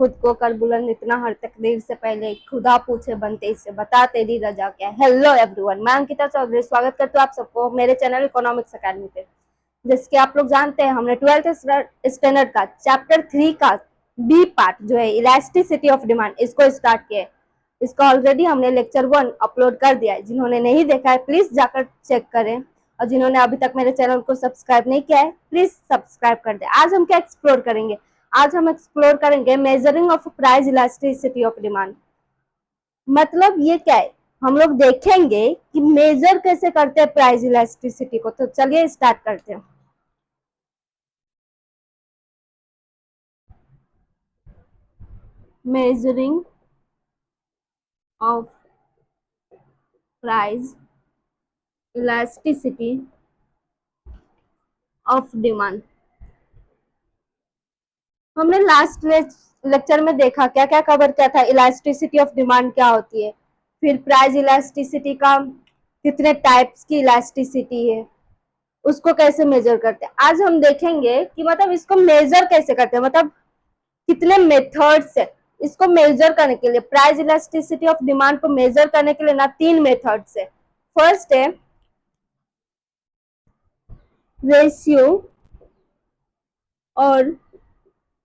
खुद को कर बुलंद इतना हर तकदीर से पहले, खुदा पूछे बनते इससे, बता तेरी रजा क्या है। हेलो एवरीवन, मैं अंकिता चौधरी स्वागत करती हूँ आप सबको मेरे चैनल इकोनॉमिक्स अकेडमी पे। जैसे कि आप लोग जानते हैं, हमने 12th स्टैंडर्ड का चैप्टर 3 का बी पार्ट जो है इलास्टिसिटी ऑफ डिमांड, इसको स्टार्ट किया है। इसका ऑलरेडी हमने लेक्चर 1 अपलोड कर दिया है। जिन्होंने नहीं देखा है प्लीज जाकर चेक करें, और जिन्होंने अभी तक मेरे चैनल को सब्सक्राइब नहीं किया है प्लीज सब्सक्राइब कर दे। आज हम क्या एक्सप्लोर करेंगे? आज हम एक्सप्लोर करेंगे measuring of price elasticity of demand. मतलब ये क्या है, हम लोग देखेंगे कि मेजर कैसे करते हैं प्राइस इलास्टिसिटी को। तो चलिए स्टार्ट करते हैं। Measuring of price elasticity of demand. हमने लास्ट लेक्चर में देखा क्या क्या कवर किया था। इलास्टिसिटी ऑफ डिमांड क्या होती है, फिर प्राइस इलास्टिसिटी का कितने टाइप्स की इलास्टिसिटी है, उसको कैसे मेजर करते हैं। आज हम देखेंगे कि मतलब इसको मेजर कैसे करते हैं, मतलब कितने मेथड्स है इसको मेजर करने के लिए। प्राइस इलास्टिसिटी ऑफ डिमांड को मेजर करने के लिए ना 3 मेथड्स है। फर्स्ट है रेशियो और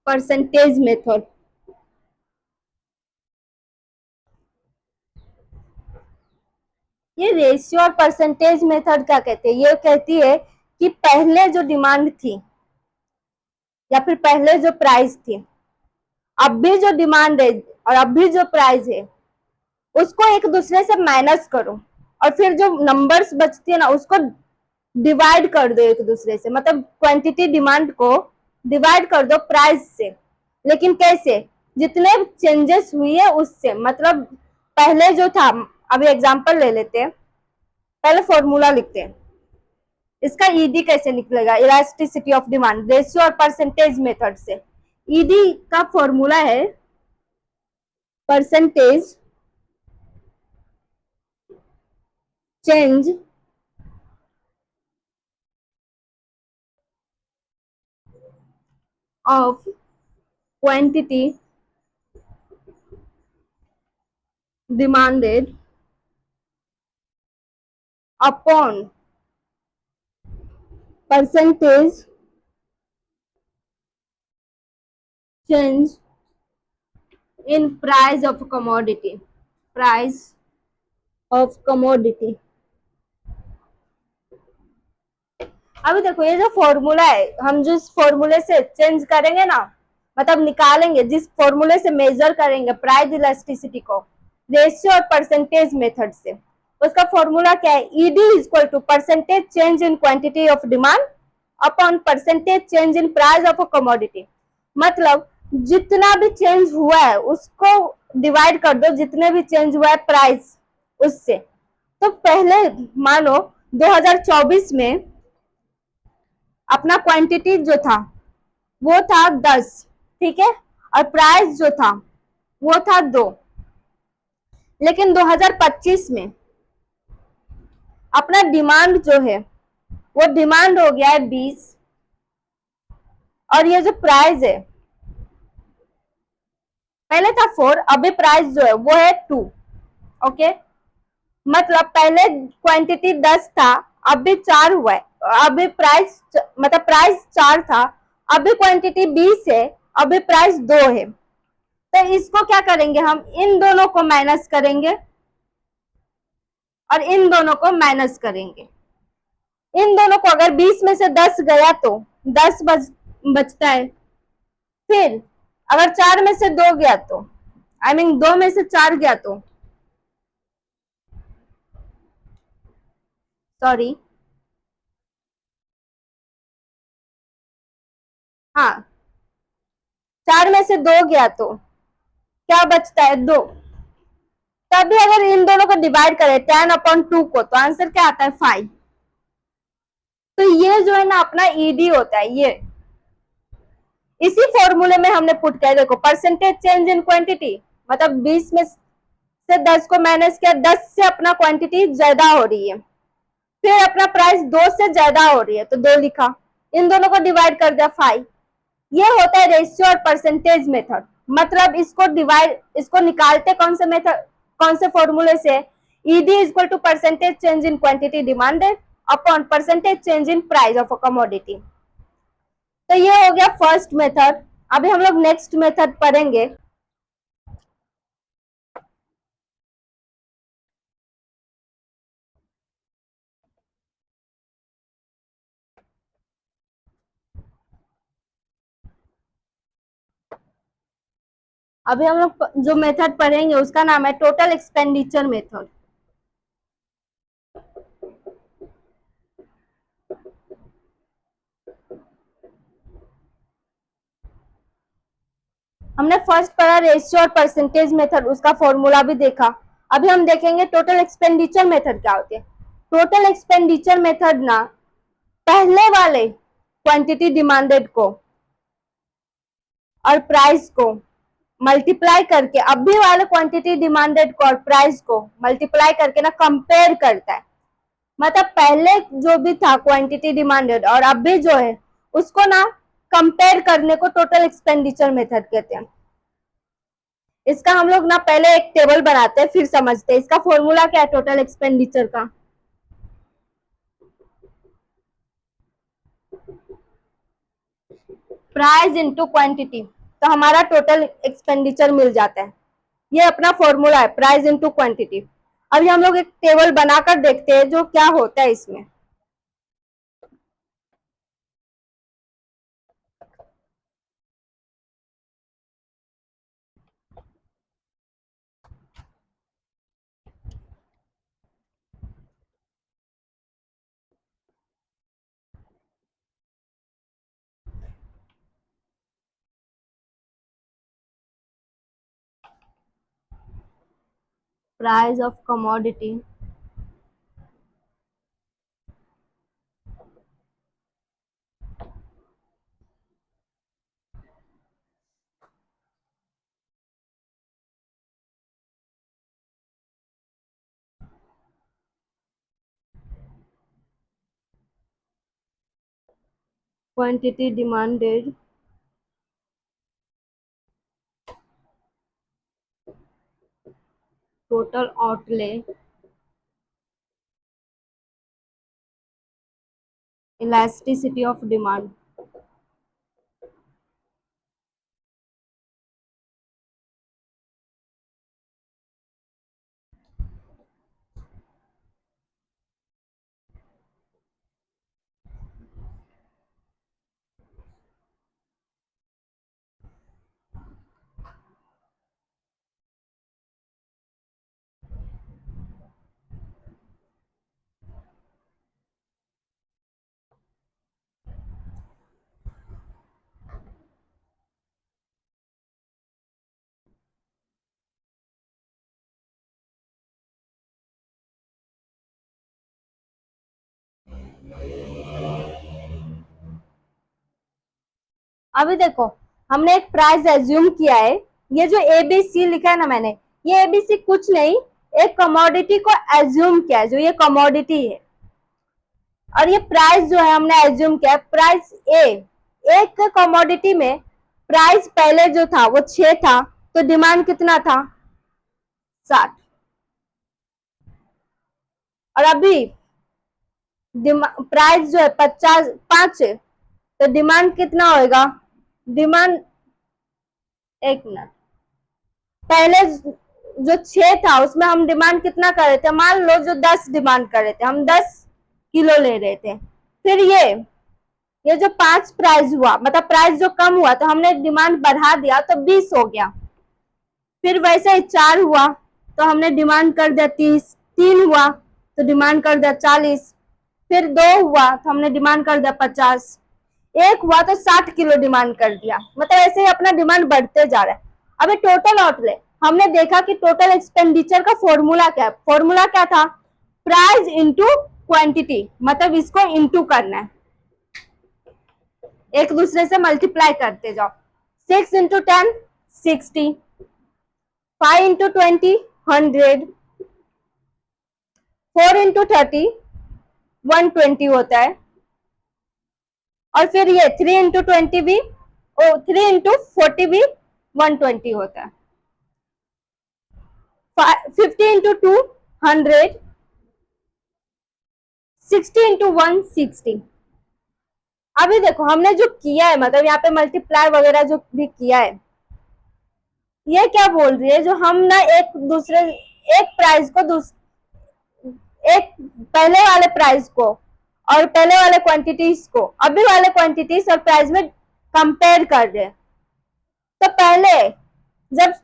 परसेंटेज मेथड। ये रेशियो और परसेंटेज मेथड क्या कहते हैं? ये कहती है कि पहले जो डिमांड थी या फिर पहले जो प्राइस थी, अब भी जो डिमांड है और अब भी जो प्राइस है, उसको एक दूसरे से माइनस करो और फिर जो नंबर्स बचती है ना उसको डिवाइड कर दो एक दूसरे से। मतलब क्वांटिटी डिमांड को डिवाइड कर दो प्राइस से। लेकिन कैसे? जितने चेंजेस हुई है उससे। मतलब पहले जो था, अभी एग्जांपल ले लेते हैं, पहले फॉर्मूला लिखते हैं। इसका ईडी कैसे निकलेगा? इलास्टिसिटी ऑफ डिमांड रेशियो और परसेंटेज मेथड से। ईडी का फॉर्मूला है percentage change of quantity demanded upon percentage change in price of commodity. Price of commodity. अभी देखो ये जो फॉर्मूला है, हम जिस फॉर्मूले से चेंज करेंगे ना, मतलब निकालेंगे, जिस फॉर्मूले से मेजर करेंगे प्राइस इलास्टिसिटी को रेशियो और परसेंटेज मेथड से, उसका फॉर्मूला क्या है? ED is equal to percentage change in quantity of demand upon percentage change in price of a commodity. मतलब जितना भी चेंज हुआ है उसको डिवाइड कर दो जितने भी चेंज हुआ है प्राइस उससे। तो पहले मानो 2024 में अपना क्वांटिटी जो था वो था 10, ठीक है, और प्राइस जो था वो था 2। लेकिन 2025 में अपना डिमांड जो है वो डिमांड हो गया है 20, और ये जो प्राइस है पहले था 4, अभी प्राइस जो है वो है 2। ओके, मतलब पहले क्वांटिटी 10 था, अभी 4 हुआ है। अभी प्राइस मतलब प्राइस 4 था, अभी क्वांटिटी 20 है, अभी प्राइस 2 है। तो इसको क्या करेंगे, हम इन दोनों को माइनस करेंगे और इन दोनों को माइनस करेंगे। इन दोनों को अगर 20 में से 10 गया तो 10 बचता है। फिर अगर 4 में से 2 गया तो आई मीन 2 में से 4 गया तो सॉरी, हाँ, 4 में से 2 गया तो क्या बचता है? 2। तभी अगर इन दोनों को डिवाइड करें 10/2 को तो आंसर क्या आता है? 5। तो ये जो है ना अपना ईडी होता है। ये इसी फॉर्मूले में हमने पुट किया। देखो परसेंटेज चेंज इन क्वांटिटी, मतलब 20 में से 10 को माइनस किया, 10 से अपना क्वांटिटी ज्यादा हो रही है, फिर अपना प्राइस 2 से ज्यादा हो रही है तो 2 लिखा, इन दोनों को डिवाइड कर दिया 5। ये होता है रेशियो और परसेंटेज मेथड। मतलब इसको निकालते कौन से मेथड, कौन से फॉर्मूले से, ED equal to percentage change in quantity demanded upon percentage change in price of a commodity. तो ये हो गया फर्स्ट मेथड। अभी हम लोग नेक्स्ट मेथड पढ़ेंगे। अभी हम लोग जो मेथड पढ़ेंगे उसका नाम है टोटल एक्सपेंडिचर मेथड। हमने फर्स्ट पढ़ा रेशियो और परसेंटेज मेथड, उसका फॉर्मूला भी देखा। अभी हम देखेंगे टोटल एक्सपेंडिचर मेथड क्या होती है। टोटल एक्सपेंडिचर मेथड ना पहले वाले क्वांटिटी डिमांडेड को और प्राइस को मल्टीप्लाई करके, अभी वाले क्वांटिटी डिमांडेड को और प्राइस को मल्टीप्लाई करके ना कंपेयर करता है। मतलब पहले जो भी था क्वांटिटी डिमांडेड और अभी जो है उसको ना कंपेयर करने को टोटल एक्सपेंडिचर मेथड कहते हैं। इसका हम लोग ना पहले एक टेबल बनाते हैं फिर समझते हैं। इसका फॉर्मूला क्या है टोटल एक्सपेंडिचर का, प्राइस इनटू क्वांटिटी, तो हमारा टोटल एक्सपेंडिचर मिल जाता है। ये अपना फॉर्मूला है, प्राइस इनटू क्वांटिटी। अभी हम लोग एक टेबल बनाकर देखते हैं जो क्या होता है इसमें। Price of commodity quantity demanded total outlay elasticity of demand. अभी देखो हमने एक प्राइस एज्यूम किया है। ये जो एबीसी लिखा है ना मैंने, ये एबीसी कुछ नहीं, एक कमोडिटी को एज्यूम किया है जो ये कमोडिटी है। और ये प्राइस जो है हमने एज्यूम किया है प्राइस ए। एक कमोडिटी में प्राइस पहले जो था वो 6 था, तो डिमांड कितना था 60। और अभी प्राइस जो है 5 है, तो डिमांड कितना होएगा, डिमांड, एक मिनट, पहले जो 6 था उसमें हम डिमांड कितना कर रहे थे, मान लो जो 10 डिमांड कर रहे थे, हम 10 किलो ले रहे थे। फिर ये जो 5 प्राइस हुआ, मतलब प्राइस जो कम हुआ तो हमने डिमांड बढ़ा दिया तो 20 हो गया। फिर वैसे ही 4 हुआ तो हमने डिमांड कर दिया 30, 3 हुआ तो डिमांड कर दिया 40, फिर 2 हुआ तो हमने डिमांड कर दिया 50, 1 हुआ तो 60 किलो डिमांड कर दिया। मतलब ऐसे ही अपना डिमांड बढ़ते जा रहा है। अभी टोटल आउटले हमने देखा कि टोटल एक्सपेंडिचर का फॉर्मूला क्या है, फॉर्मूला क्या था, प्राइस इंटू क्वांटिटी, मतलब इसको इंटू करना है, एक दूसरे से मल्टीप्लाई करते जाओ। 6 इंटू 10 60, 5 इंटू 20 100, 4 इंटू 30 120 होता है। और फिर ये 3 इंटू 20 भी, 3 इंटू 40 भी 120 होता है। 50 इंटू 2 100, 60 इंटू 1 60। अभी देखो हमने जो किया है, मतलब यहाँ पे मल्टीप्लाई वगैरह जो भी किया है, ये क्या बोल रही है, जो हम ना एक दूसरे, एक प्राइस को एक पहले वाले प्राइस को और पहले वाले क्वांटिटीज को अभी वाले क्वांटिटीज और प्राइस में कंपेयर कर रहे हैं। तो पहले जब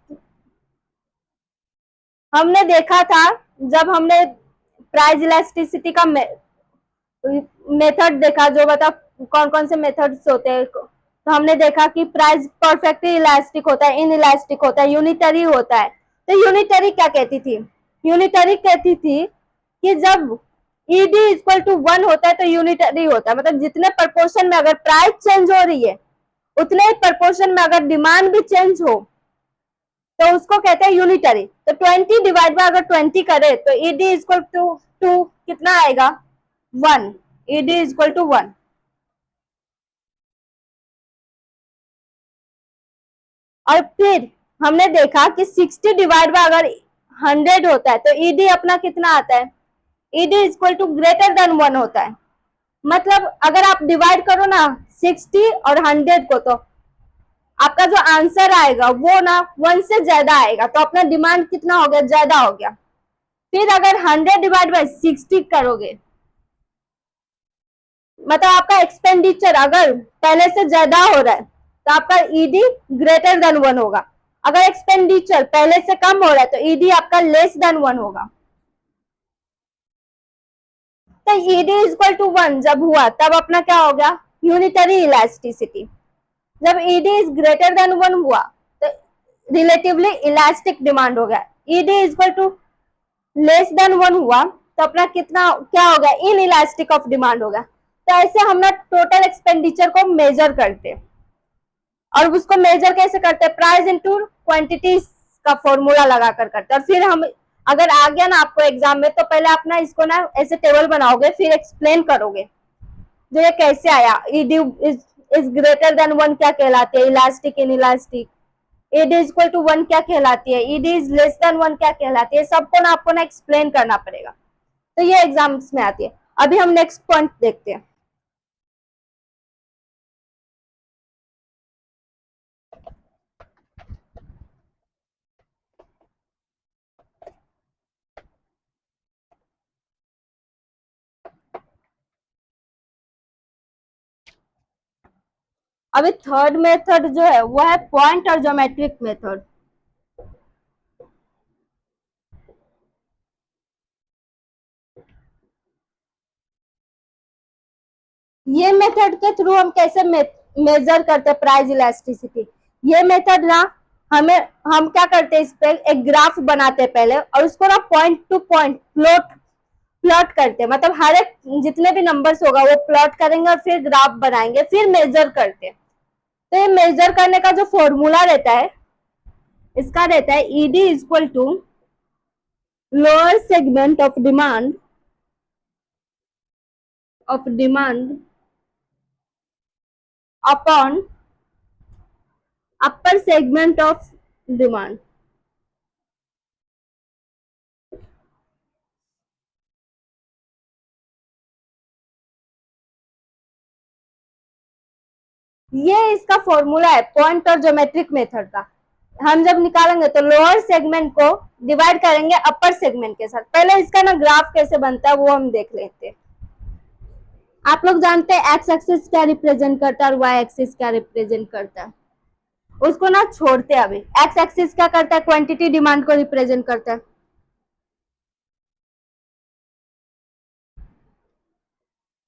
हमने देखा था, जब हमने प्राइस इलास्टिसिटी का मेथड देखा, जो बता कौन कौन से मेथड्स होते हैं, तो हमने देखा कि प्राइस परफेक्टली इलास्टिक होता है, इन इलास्टिक होता है, यूनिटरी होता है। तो यूनिटरी क्या कहती थी? यूनिटरी कहती थी कि जब ईडी इक्वल टू 1 होता है तो यूनिटरी होता है, मतलब जितने प्रपोर्शन में अगर प्राइस चेंज हो रही है उतने ही प्रपोर्शन में अगर डिमांड भी चेंज हो तो उसको कहते हैं यूनिटरी। तो 20 डिवाइड बाय अगर 20 करे तो ईडी इक्वल टू कितना आएगा? 1। ED equal to 1। और फिर हमने देखा कि 60 डिवाइड बाय अगर 100 होता है तो ईडी अपना कितना आता है? ED equal to greater than 1 होता है। मतलब अगर आप डिवाइड करो ना 60 और 100 को, तो आपका जो आंसर आएगा वो ना 1 से ज्यादा आएगा, तो अपना डिमांड कितना हो गया? ज्यादा हो गया। फिर अगर 100 डिवाइड बाय 60 करोगे, मतलब आपका एक्सपेंडिचर अगर पहले से ज्यादा हो रहा है तो आपका ईडी ग्रेटर देन 1 होगा। अगर एक्सपेंडिचर पहले से कम हो रहा है तो ईडी आपका लेस देन 1 होगा। तो ईडी इक्वल टू 1 जब हुआ तब अपना क्या हो गया? Unitary elasticity. जब ईडी इज ग्रेटर देन 1 हुआ तो रिलेटिवली इलास्टिक डिमांड हो गया। ED equal to less than 1 हुआ तो अपना कितना क्या होगा? इन इलास्टिक ऑफ डिमांड होगा। तो ऐसे हम ना टोटल एक्सपेंडिचर को मेजर करते हैं, और उसको मेजर कैसे करते हैं? प्राइस इनटू क्वांटिटीज का फॉर्मूला लगाकर करते हैं। और फिर हम अगर आ गया ना आपको एग्जाम में, तो पहले आप ना इसको ना ऐसे टेबल बनाओगे, फिर एक्सप्लेन करोगे जो ये कैसे आया। ईडी इज ग्रेटर देन 1 क्या कहलाती है? Elastic, inelastic. ED is equal to 1 क्या कहलाती है? ईडी इज लेस देन 1 क्या कहलाती है? सबको ना आपको ना एक्सप्लेन करना पड़ेगा, तो ये एग्जाम्स में आती है। अभी हम नेक्स्ट पॉइंट देखते हैं। अभी थर्ड मेथड जो है वो है पॉइंट और ज्योमेट्रिक मेथड। ये मेथड के थ्रू हम कैसे मेजर करते हैं प्राइस इलास्टिसिटी? ये मेथड ना हम क्या करते हैं, इस पे एक ग्राफ बनाते हैं पहले, और उसको ना पॉइंट टू पॉइंट प्लॉट करते हैं। मतलब हर एक जितने भी नंबर्स होगा वो प्लॉट करेंगे और फिर ग्राफ बनाएंगे, फिर मेजर करते हैं। तो ये मेजर करने का जो फॉर्मूला रहता है, इसका रहता है ED equal to lower segment of demand upon upper segment of demand. ये इसका फॉर्मूला है पॉइंट और ज्योमेट्रिक मेथड का। हम जब निकालेंगे तो लोअर सेगमेंट को डिवाइड करेंगे अपर सेगमेंट के साथ। पहले इसका ना ग्राफ कैसे बनता है वो हम देख लेते हैं। आप लोग जानते हैं एक्स एक्सिस क्या रिप्रेजेंट करता है और वाई एक्सिस क्या रिप्रेजेंट करता है, उसको ना छोड़ते हैं। अभी एक्स एक्सिस क्या करता है? क्वांटिटी डिमांड को रिप्रेजेंट करता है।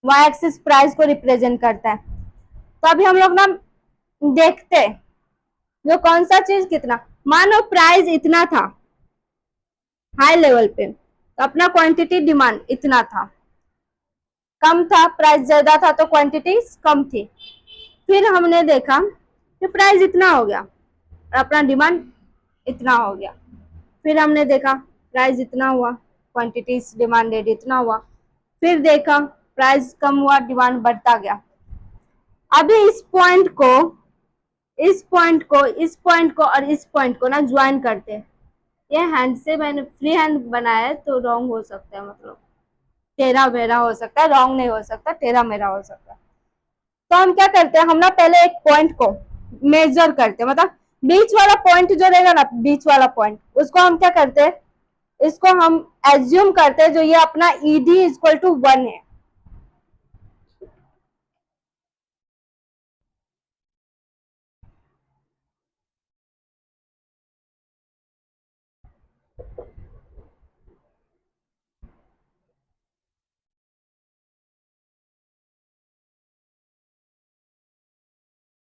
वाई एक्सिस प्राइस को रिप्रेजेंट करता है। तो अभी हम लोग ना देखते हैं जो कौन सा चीज कितना, मानो प्राइस इतना था हाई लेवल पे, तो अपना क्वांटिटी डिमांड इतना था, कम था, प्राइस ज्यादा था तो क्वांटिटी कम थी। फिर हमने देखा कि प्राइस इतना हो गया और अपना डिमांड इतना हो गया। फिर हमने देखा प्राइस इतना हुआ, क्वांटिटी डिमांडेड इतना हुआ। फिर देखा प्राइस कम हुआ, डिमांड बढ़ता गया। अभी इस पॉइंट को इस पॉइंट को और इस पॉइंट को ना ज्वाइन करते हैं। ये हैंड से मैंने फ्री हैंड बनाया है तो रॉन्ग हो सकता है, मतलब टेढ़ा मेढ़ा हो सकता है, रॉन्ग नहीं हो सकता, टेढ़ा मेढ़ा हो सकता है। तो हम क्या करते हैं, हम ना पहले एक पॉइंट को मेजर करते हैं, मतलब बीच वाला पॉइंट जो रहेगा ना, बीच वाला पॉइंट, उसको हम क्या करते हैं, इसको हम एज्यूम करते हैं जो ये अपना ईडी इक्वल टू 1 है।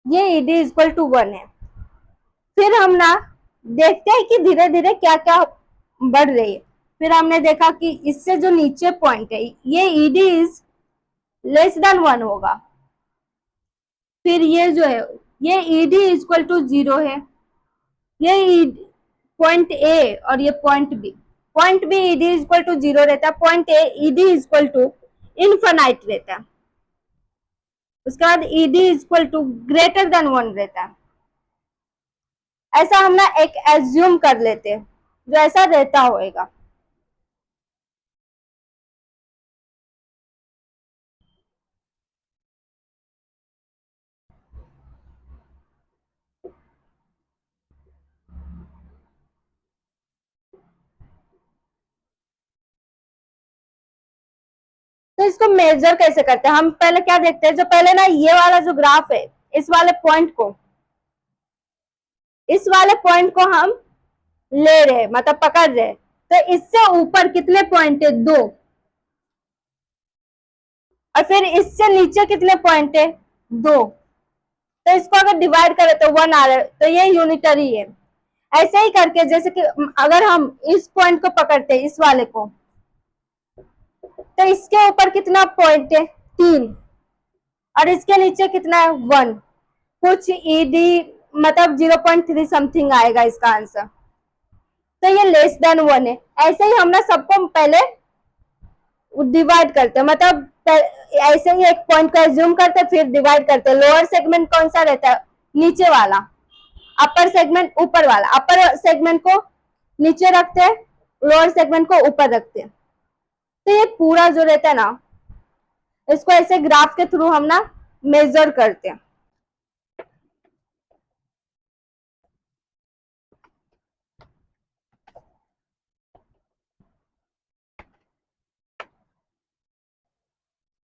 ये ईडी इक्वल टू 1 है। फिर हम ना देखते हैं कि धीरे धीरे क्या क्या बढ़ रही है। फिर हमने देखा कि इससे जो नीचे पॉइंट है ये ईडी इज लेस देन 1 होगा। फिर ये जो है ये ईडी इक्वल टू 0 है। ये पॉइंट ए और ये point B ED equal to 0 रहता है, point A ED equal to infinite रहता है। उसके बाद ED equal to greater than 1 रहता है। ऐसा हम ना एक एज्यूम कर लेते हैं जो ऐसा रहता होएगा। तो इसको मेजर कैसे करते हैं, हम पहले क्या देखते हैं, जो पहले ना ये वाला जो ग्राफ है, इस वाले पॉइंट को हम ले रहे, मतलब पकड़ रहे, तो इससे ऊपर कितने पॉइंट है, 2, और फिर इससे नीचे कितने पॉइंट है, 2। तो इसको अगर डिवाइड करें तो 1 आ रहा है, तो ये यूनिटरी है। ऐसे ही करके जैसे कि अगर हम इस पॉइंट को पकड़ते हैं, इस वाले को, तो इसके ऊपर कितना पॉइंट है, 3, और इसके नीचे कितना है, 1। कुछ ईडी मतलब 0.3 समथिंग आएगा इसका आंसर। तो ये लेस देन 1 है। ऐसे ही हम ना सबको पहले डिवाइड करते हैं, मतलब ऐसे ही एक पॉइंट को एज्यूम करते हैं, फिर डिवाइड करते हैं। लोअर सेगमेंट कौन सा रहता है, नीचे वाला, अपर सेगमेंट ऊपर वाला, अपर सेगमेंट को नीचे रखते हैं, लोअर सेगमेंट को ऊपर रखते हैं। तो ये पूरा जो रहता है ना, इसको ऐसे ग्राफ के थ्रू हम ना मेजर करते हैं।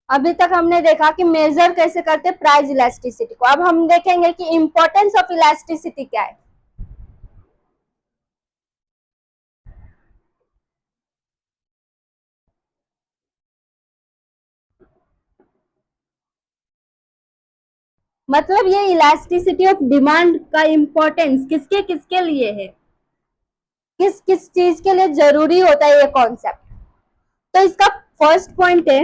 अभी तक हमने देखा कि मेजर कैसे करते हैं प्राइस इलास्टिसिटी को। अब हम देखेंगे कि इंपॉर्टेंस ऑफ इलास्टिसिटी क्या है। मतलब ये इलास्टिसिटी ऑफ डिमांड का इंपॉर्टेंस किसके किसके लिए है, किस किस चीज के लिए जरूरी होता है ये कॉन्सेप्ट। तो इसका फर्स्ट पॉइंट है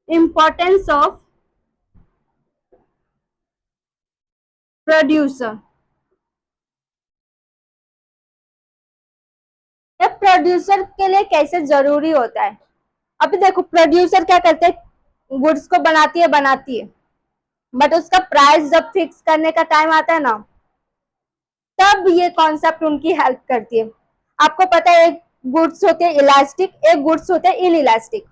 इंपॉर्टेंस ऑफ प्रोड्यूसर। ये प्रोड्यूसर के लिए कैसे जरूरी होता है। अभी देखो प्रोड्यूसर क्या करते हैं, गुड्स को बनाती है, बट उसका प्राइस जब फिक्स करने का टाइम आता है ना, तब ये कॉन्सेप्ट उनकी हेल्प करती है। आपको पता है एक गुड्स होते हैं इलास्टिक, एक गुड्स होते हैं इन इलास्टिक।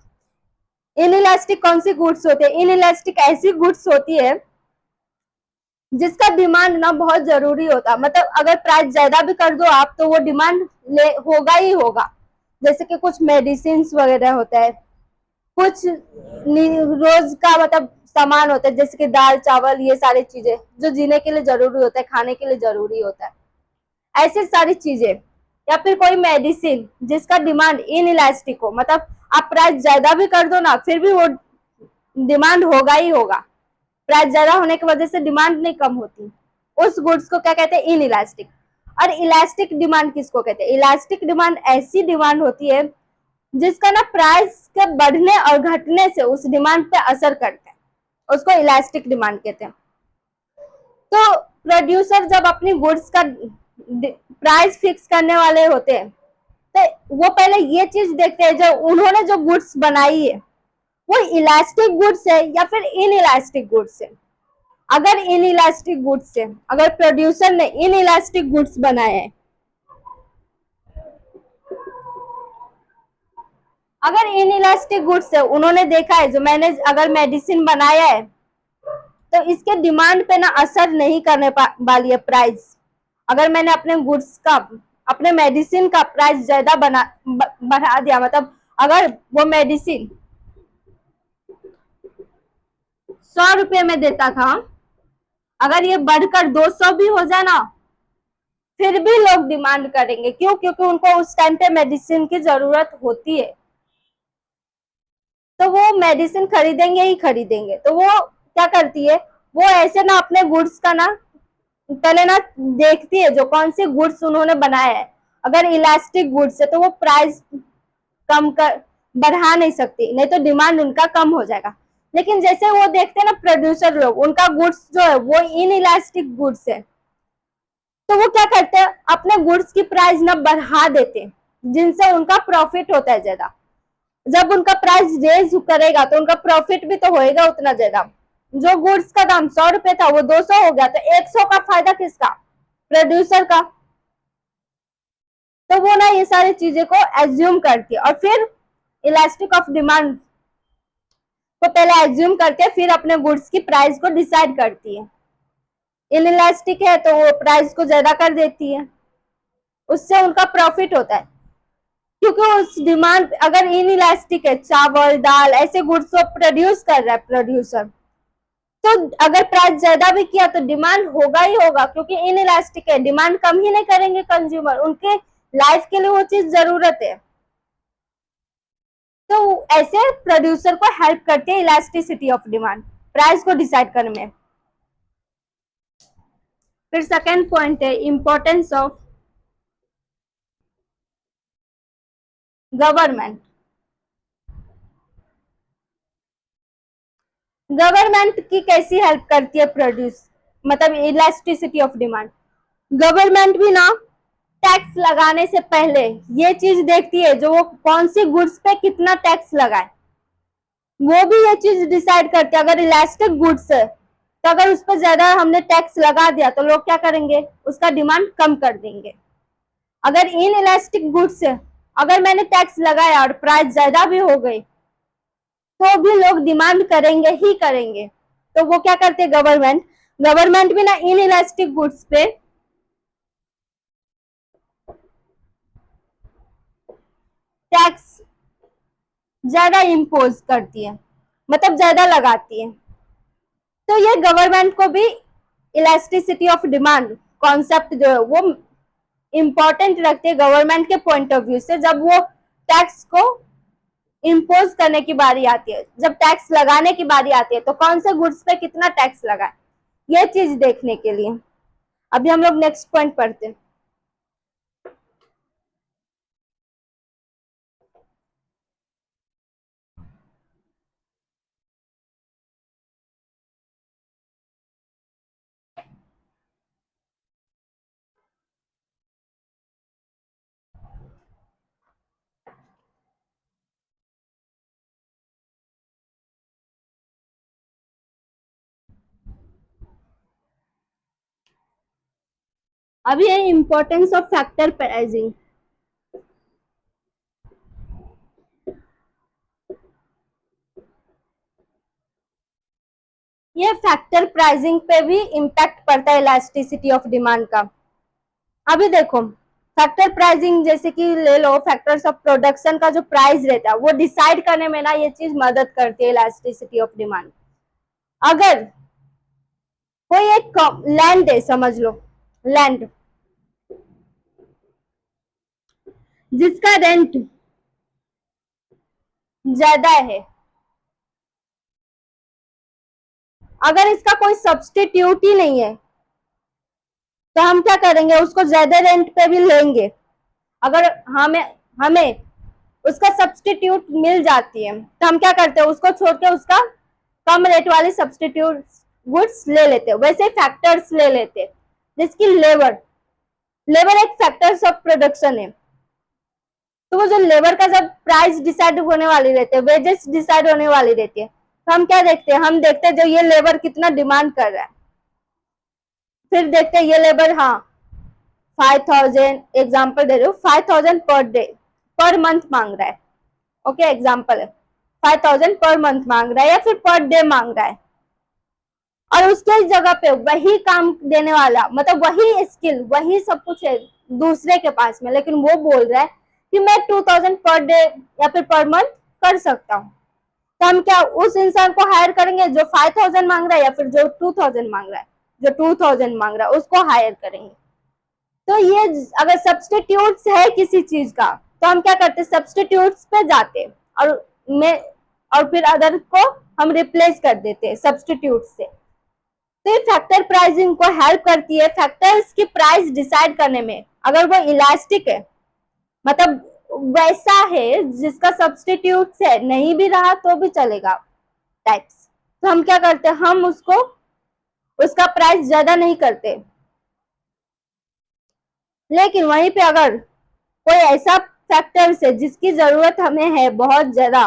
इन इलास्टिक कौन सी गुड्स होते हैं, इन इलास्टिक ऐसी गुड्स होती है जिसका डिमांड ना बहुत जरूरी होता है, मतलब अगर प्राइस ज्यादा भी कर दो आप तो वो डिमांड होगा ही होगा। जैसे कि कुछ मेडिसिन वगैरह होता है, कुछ रोज का मतलब सामान होता है, जैसे कि दाल चावल, ये सारी चीजें जो जीने के लिए जरूरी होता है, खाने के लिए जरूरी होता है, ऐसी सारी चीजें। या फिर कोई मेडिसिन जिसका डिमांड इन इलास्टिक हो, मतलब आप प्राइस ज्यादा भी कर दो ना फिर भी वो डिमांड होगा ही होगा, प्राइस ज्यादा होने की वजह से डिमांड नहीं कम होती। उस गुड्स को क्या कहते हैं, इन इलास्टिक। और इलास्टिक डिमांड किसको कहते हैं, इलास्टिक डिमांड ऐसी डिमांड होती है जिसका ना प्राइस के बढ़ने और घटने से उस डिमांड पे असर करता है, उसको इलास्टिक डिमांड कहते हैं। तो प्रोड्यूसर जब अपनी गुड्स का प्राइस फिक्स करने वाले होते हैं तो वो पहले ये चीज देखते हैं जो उन्होंने जो गुड्स बनाई है वो इलास्टिक गुड्स है या फिर इन इलास्टिक गुड्स है। अगर इन इलास्टिक गुड्स से, अगर प्रोड्यूसर ने इन इलास्टिक गुड्स बनाए हैं, अगर इन इलास्टिक गुड्स से उन्होंने देखा है, जो मैंने अगर मेडिसिन बनाया है तो इसके डिमांड पे ना असर नहीं करने वाली है प्राइस। अगर मैंने अपने गुड्स का, अपने मेडिसिन का प्राइस ज्यादा बढ़ा दिया, मतलब अगर वो मेडिसिन 100 रुपये में देता था, अगर ये बढ़कर 200 भी हो जाए ना, फिर भी लोग डिमांड करेंगे। क्यों? क्योंकि उनको उस टाइम पे मेडिसिन की जरूरत होती है, तो वो मेडिसिन खरीदेंगे ही खरीदेंगे। तो वो क्या करती है, वो ऐसे ना अपने गुड्स का ना पहले ना देखती है, जो कौन सी गुड्स उन्होंने बनाया है, अगर इलास्टिक गुड्स है तो वो प्राइस कम कर बढ़ा नहीं सकती, नहीं तो डिमांड उनका कम हो जाएगा। लेकिन जैसे वो देखते हैं ना प्रोड्यूसर लोग, उनका गुड्स जो है वो इन इलास्टिक गुड्स है, तो वो क्या करते हैं, अपने गुड्स की प्राइस ना बढ़ा देते हैं, जिनसे उनका प्रॉफिट होता है ज्यादा। जब उनका प्राइस रेज करेगा तो उनका प्रॉफिट भी तो होएगा उतना ज्यादा। जो गुड्स का दाम 100 रुपए था वो 200 हो गया, तो 100 का फायदा किसका? प्रोड्यूसर का। तो वो ना ये सारी चीजें को एज्यूम करती है, और फिर इलास्टिक ऑफ डिमांड को पहले एज्यूम करके फिर अपने गुड्स की प्राइस को डिसाइड करती है। इनइलास्टिक है तो वो प्राइस को ज्यादा कर देती है, उससे उनका प्रॉफिट होता है। क्योंकि उस डिमांड, अगर इनइलास्टिक है, चावल दाल ऐसे गुड्स को प्रोड्यूस कर रहा है प्रोड्यूसर, तो अगर प्राइस ज्यादा भी किया तो डिमांड होगा ही होगा, क्योंकि इनइलास्टिक है, डिमांड कम ही नहीं करेंगे कंज्यूमर, उनके लाइफ के लिए वो चीज जरूरत है। तो ऐसे प्रोड्यूसर को हेल्प करती है इलास्टिसिटी ऑफ डिमांड प्राइस को डिसाइड करने में। फिर सेकेंड पॉइंट है इंपॉर्टेंस ऑफ गवर्नमेंट। गवर्नमेंट की कैसी हेल्प करती है प्रोड्यूस, मतलब इलास्टिसिटी ऑफ डिमांड। गवर्नमेंट भी ना टैक्स लगाने से पहले ये चीज देखती है, जो वो कौन सी गुड्स पे कितना टैक्स लगाए, वो भी ये चीज डिसाइड करती है। अगर इलास्टिक गुड्स है तो अगर उस पर ज्यादा हमने टैक्स लगा दिया तो लोग क्या करेंगे, उसका डिमांड कम कर देंगे। अगर इन इलास्टिक गुड्स है, अगर मैंने टैक्स लगाया और प्राइस ज्यादा भी हो गई तो भी लोग डिमांड करेंगे ही करेंगे। तो वो क्या करते हैं गवर्नमेंट, गवर्नमेंट भी ना इन इलास्टिक गुड्स पे टैक्स ज्यादा इम्पोज करती है, मतलब ज्यादा लगाती है। तो ये गवर्नमेंट को भी इलास्टिसिटी ऑफ डिमांड कॉन्सेप्ट जो है वो इम्पोर्टेंट रखते हैं गवर्नमेंट के पॉइंट ऑफ व्यू से। जब वो टैक्स को इम्पोज करने की बारी आती है, जब टैक्स लगाने की बारी आती है, तो कौन से गुड्स पे कितना टैक्स लगाए, ये चीज देखने के लिए। अभी हम लोग नेक्स्ट पॉइंट पढ़ते हैं। अभी है इंपॉर्टेंस ऑफ फैक्टर प्राइसिंग। ये फैक्टर प्राइसिंग पे भी इम्पैक्ट पड़ता है इलास्टिसिटी ऑफ डिमांड का। अभी देखो फैक्टर प्राइसिंग जैसे कि ले लो, फैक्टर्स ऑफ प्रोडक्शन का जो प्राइस रहता है वो डिसाइड करने में ना ये चीज मदद करती है इलास्टिसिटी ऑफ डिमांड। अगर कोई एक लैंड है, समझ लो लैंड, जिसका रेंट ज्यादा है, अगर इसका कोई सब्सटीट्यूट ही नहीं है तो हम क्या करेंगे, उसको ज्यादा रेंट पे भी लेंगे। अगर हमें हमें उसका सब्सटीट्यूट मिल जाती है तो हम क्या करते हैं, उसको छोड़ के उसका कम रेट वाली सब्सटीट्यूट गुड्स ले लेते हैं। वैसे फैक्टर्स ले लेते हैं, जिसकी लेबर, लेबर एक फैक्टर्स ऑफ प्रोडक्शन है। तो वो जो लेबर का जब प्राइस डिसाइड होने वाली रहती है, वेजेस डिसाइड होने वाली रहती है, तो हम क्या देखते हैं, हम देखते हैं जो ये लेबर कितना डिमांड कर रहा है। फिर देखते हैं ये लेबर, हाँ 5000 एग्जाम्पल दे रही हूँ, 5000 पर डे पर मंथ मांग रहा है। ओके एग्जाम्पल है, 5000 पर मंथ मांग रहा है या फिर पर डे मांग रहा है, और उसके जगह पे वही काम देने वाला, मतलब वही स्किल वही सब कुछ है दूसरे के पास में, लेकिन वो बोल रहा है कि मैं 2000 पर डे या फिर पर मंथ कर सकता हूँ। तो हम क्या उस इंसान को हायर करेंगे जो 5000 मांग रहा है, या फिर जो 2000 मांग रहा है? जो 2000 मांग रहा है उसको हायर करेंगे। तो ये अगर सब्सटीट्यूट्स है किसी चीज का, तो हम क्या करते, सब्सटीट्यूट्स पे जाते और में और फिर अदर को हम रिप्लेस कर देते सब्सटीट्यूट से। तो ये फैक्टर प्राइसिंग को हेल्प करती है फैक्टर्स की प्राइस डिसाइड करने में। अगर वो इलास्टिक है, मतलब वैसा है जिसका सब्सटीट्यूट है, नहीं भी रहा तो भी चलेगा टैक्स, तो हम क्या करते हैं, हम उसको उसका प्राइस ज्यादा नहीं करते। लेकिन वहीं पे अगर कोई ऐसा फैक्टर्स है जिसकी जरूरत हमें है बहुत ज्यादा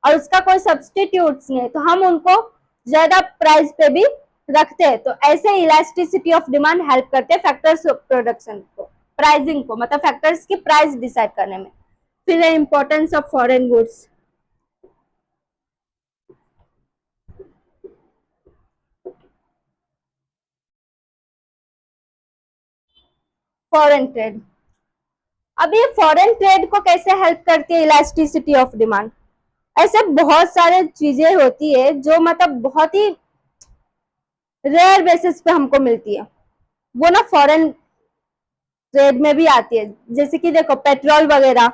और उसका कोई सब्सटीट्यूट्स नहीं, तो हम उनको ज्यादा प्राइस पे भी रखते हैं। तो ऐसे इलास्टिसिटी ऑफ डिमांड हेल्प करते हैं फैक्टर्स प्रोडक्शन को, प्राइसिंग को, मतलब फैक्टर्स की प्राइस डिसाइड करने में। फिर importance of foreign goods. Foreign trade, अब ये फॉरेन ट्रेड को कैसे हेल्प करती है इलास्टिसिटी ऑफ डिमांड? ऐसे बहुत सारे चीजें होती है जो मतलब बहुत ही रेयर बेसिस पे हमको मिलती है, वो ना फॉरेन ट्रेड में भी आती है। जैसे कि देखो पेट्रोल वगैरह,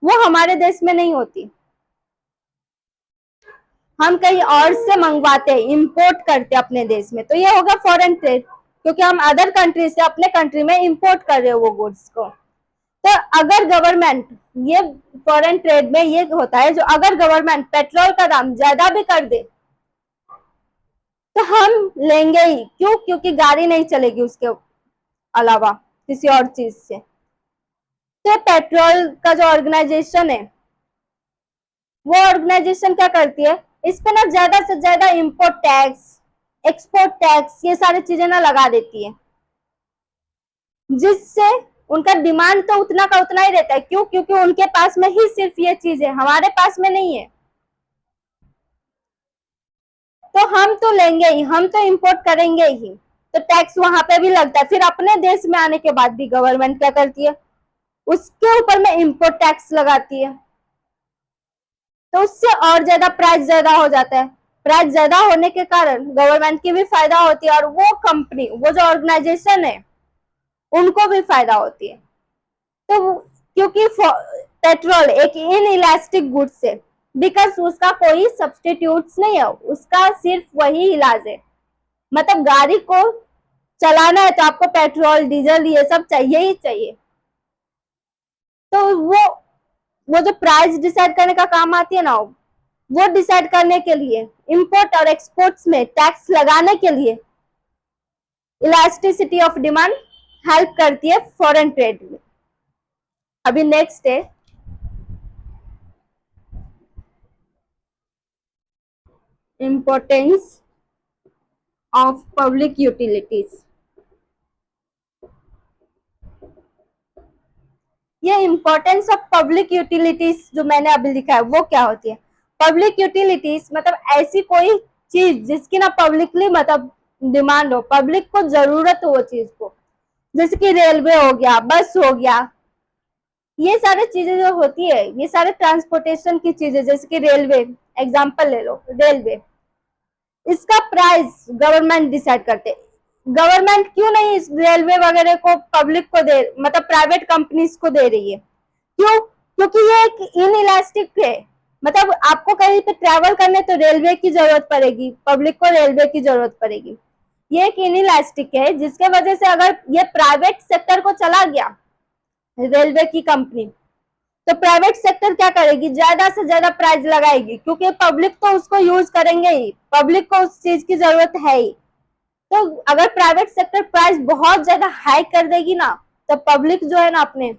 वो हमारे देश में नहीं होती, हम कहीं और से मंगवाते हैं, इंपोर्ट करते हैं अपने देश में, तो ये होगा फॉरेन ट्रेड, क्योंकि हम अदर कंट्री से अपने कंट्री में इंपोर्ट कर रहे हो वो गुड्स को। तो अगर गवर्नमेंट, ये फॉरेन ट्रेड में ये होता है, जो अगर गवर्नमेंट पेट्रोल का दाम ज्यादा भी कर दे तो हम लेंगे ही, क्यों? क्योंकि गाड़ी नहीं चलेगी उसके अलावा किसी और चीज से। तो पेट्रोल का जो ऑर्गेनाइजेशन है, वो ऑर्गेनाइजेशन क्या करती है, इस पे ना ज्यादा से ज्यादा इंपोर्ट टैक्स, एक्सपोर्ट टैक्स, ये सारी चीजें ना लगा देती है, जिससे उनका डिमांड तो उतना का उतना ही रहता है। क्यों? क्योंकि उनके पास में ही सिर्फ ये चीज है, हमारे पास में नहीं है, तो हम तो लेंगे ही, हम तो इंपोर्ट करेंगे ही, तो टैक्स वहां पे भी लगता है। फिर अपने देश में आने के बाद भी गवर्नमेंट क्या करती है, उसके ऊपर में इंपोर्ट टैक्स लगाती है, तो उससे और ज्यादा प्राइस ज्यादा हो जाता है। प्राइस ज्यादा होने के कारण गवर्नमेंट की भी फायदा होती है, और वो कंपनी, वो जो ऑर्गेनाइजेशन है, उनको भी फायदा होती है। तो क्योंकि पेट्रोल एक इन इलास्टिक गुड्स है, बिकॉज उसका कोई सब्सटीट्यूट्स नहीं है, उसका सिर्फ वही इलाज है। मतलब गाड़ी को चलाना है तो आपको पेट्रोल डीजल ये सब चाहिए ही चाहिए। तो वो जो प्राइस डिसाइड करने का काम आती है ना, वो डिसाइड करने के लिए, इंपोर्ट और एक्सपोर्ट्स में टैक्स लगाने के लिए इलास्टिसिटी ऑफ डिमांड हेल्प करती है फॉरेन ट्रेड में। अभी नेक्स्ट है इंपॉर्टेंस ऑफ पब्लिक यूटिलिटीज। ये इंपॉर्टेंस ऑफ पब्लिक यूटिलिटीज जो मैंने अभी लिखा है, वो क्या होती है? पब्लिक यूटिलिटीज मतलब ऐसी कोई चीज जिसकी ना पब्लिकली मतलब डिमांड हो, पब्लिक को जरूरत हो वो चीज को, जैसे कि रेलवे हो गया, बस हो गया, ये सारी चीजें जो होती है, ये सारे ट्रांसपोर्टेशन की चीजें, जैसे कि रेलवे एग्जांपल ले लो, रेलवे, इसका प्राइस गवर्नमेंट डिसाइड करते। गवर्नमेंट क्यों नहीं इस रेलवे वगैरह को पब्लिक को दे, मतलब प्राइवेट कंपनीज को दे रही है? क्यों? क्योंकि ये एक इन इलास्टिक है, मतलब आपको कहीं पे ट्रैवल करने तो रेलवे की जरूरत पड़ेगी, पब्लिक को रेलवे की जरूरत पड़ेगी। ये एक इन इलास्टिक है, जिसके वजह से अगर ये प्राइवेट सेक्टर को चला गया, रेलवे की कंपनी, तो प्राइवेट सेक्टर क्या करेगी, ज्यादा से ज्यादा प्राइस लगाएगी, क्योंकि पब्लिक तो उसको यूज करेंगे ही, पब्लिक को उस चीज की जरूरत है ही। तो अगर प्राइवेट सेक्टर प्राइस बहुत ज्यादा हाई कर देगी ना, तो पब्लिक जो है ना अपने,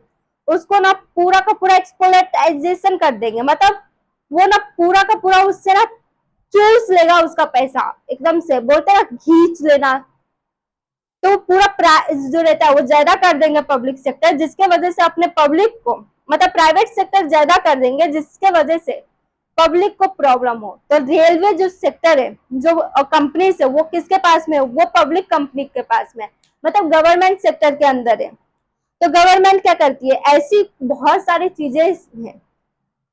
उसको ना पूरा का पूरा एक्सप्लोइटेशन कर देंगे, मतलब वो ना पूरा का पूरा उससे ना चूस लेगा उसका पैसा, एकदम से बोलते हैं ना खींच लेना, तो पूरा प्राइस जो रहता है वो ज्यादा कर देंगे पब्लिक सेक्टर, जिसके वजह से अपने पब्लिक को, मतलब प्राइवेट सेक्टर ज्यादा कर देंगे जिसके वजह से पब्लिक को प्रॉब्लम हो। तो रेलवे जो सेक्टर है, जो कंपनी है, वो किसके पास में है? वो पब्लिक कंपनी के पास में, मतलब गवर्नमेंट सेक्टर के अंदर है। तो गवर्नमेंट क्या करती है, ऐसी बहुत सारी चीजें हैं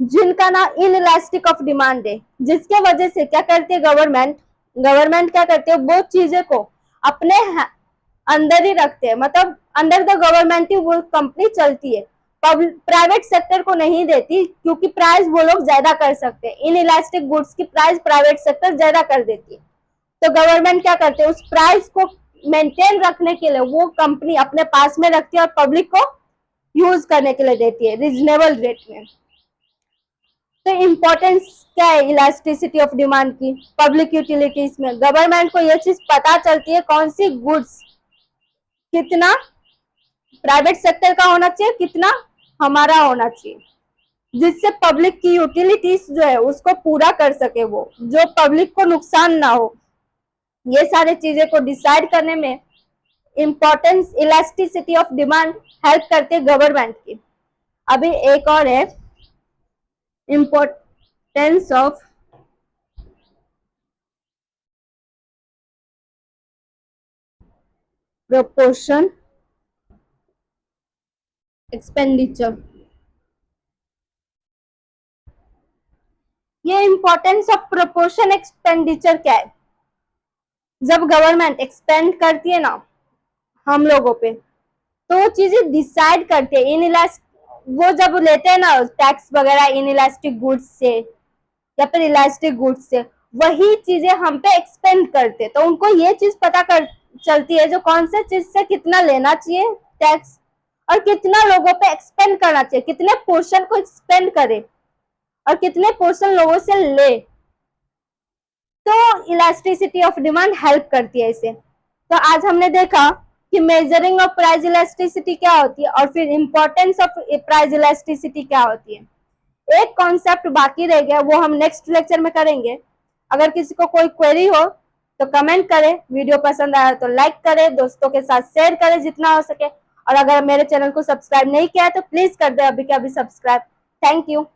जिनका ना इनइलास्टिक ऑफ डिमांड है, जिसके वजह से क्या करती है गवर्नमेंट, गवर्नमेंट क्या करती है, वो चीजें को अपने अंदर ही रखते हैं, मतलब अंडर द गवर्नमेंट ही वो कंपनी चलती है, प्राइवेट सेक्टर को नहीं देती, क्योंकि प्राइस वो लोग ज्यादा कर सकते हैं। इन इलास्टिक गुड्स की प्राइस प्राइवेट सेक्टर ज्यादा कर देती है, तो गवर्नमेंट क्या करते हैं, उस प्राइस को मेंटेन रखने के लिए वो कंपनी अपने पास में रखती है और पब्लिक को यूज करने के लिए देती है रीजनेबल रेट में। तो इम्पोर्टेंस क्या है इलास्टिसिटी ऑफ डिमांड की पब्लिक यूटिलिटीज में? गवर्नमेंट को यह चीज पता चलती है कौन सी गुड्स कितना प्राइवेट सेक्टर का होना चाहिए, कितना हमारा होना चाहिए, जिससे पब्लिक की यूटिलिटीज जो है उसको पूरा कर सके, वो जो पब्लिक को नुकसान ना हो। ये सारे चीजें को डिसाइड करने में importance elasticity of demand help करते हैं गवर्नमेंट की। अभी एक और है इम्पोर्टेंस ऑफ प्रोपोर्शन एक्सपेंडिचर। ये इम्पोर्टेंस ऑफ प्रोपोर्शन एक्सपेंडिचर क्या है? जब गवर्नमेंट एक्सपेंड करती है ना हम लोगों पे, तो वो चीजें डिसाइड करते हैं वो जब लेते हैं ना टैक्स वगैरह इन इलास्टिक गुड्स से या फिर इलास्टिक गुड्स से, वही चीजें हम पे एक्सपेंड करते, तो उनको ये चीज पता कर चलती है जो कौन से चीज से कितना लेना चाहिए टैक्स और कितना लोगों पे एक्सपेंड करना चाहिए, कितने पोर्शन को एक्सपेंड करे और कितने पोर्शन लोगों से ले। तो इलास्टिसिटी ऑफ डिमांड हेल्प करती है इसे। तो आज हमने देखा कि मेजरिंग ऑफ प्राइस इलास्टिसिटी क्या होती है और फिर इंपॉर्टेंस ऑफ प्राइस इलास्टिसिटी क्या होती है। एक कॉन्सेप्ट बाकी रह गया, वो हम नेक्स्ट लेक्चर में करेंगे। अगर किसी को कोई क्वेरी हो तो कमेंट करें, वीडियो पसंद आया तो लाइक करें, दोस्तों के साथ शेयर करें जितना हो सके, और अगर मेरे चैनल को सब्सक्राइब नहीं किया है तो प्लीज कर दे अभी के अभी सब्सक्राइब। Thank you.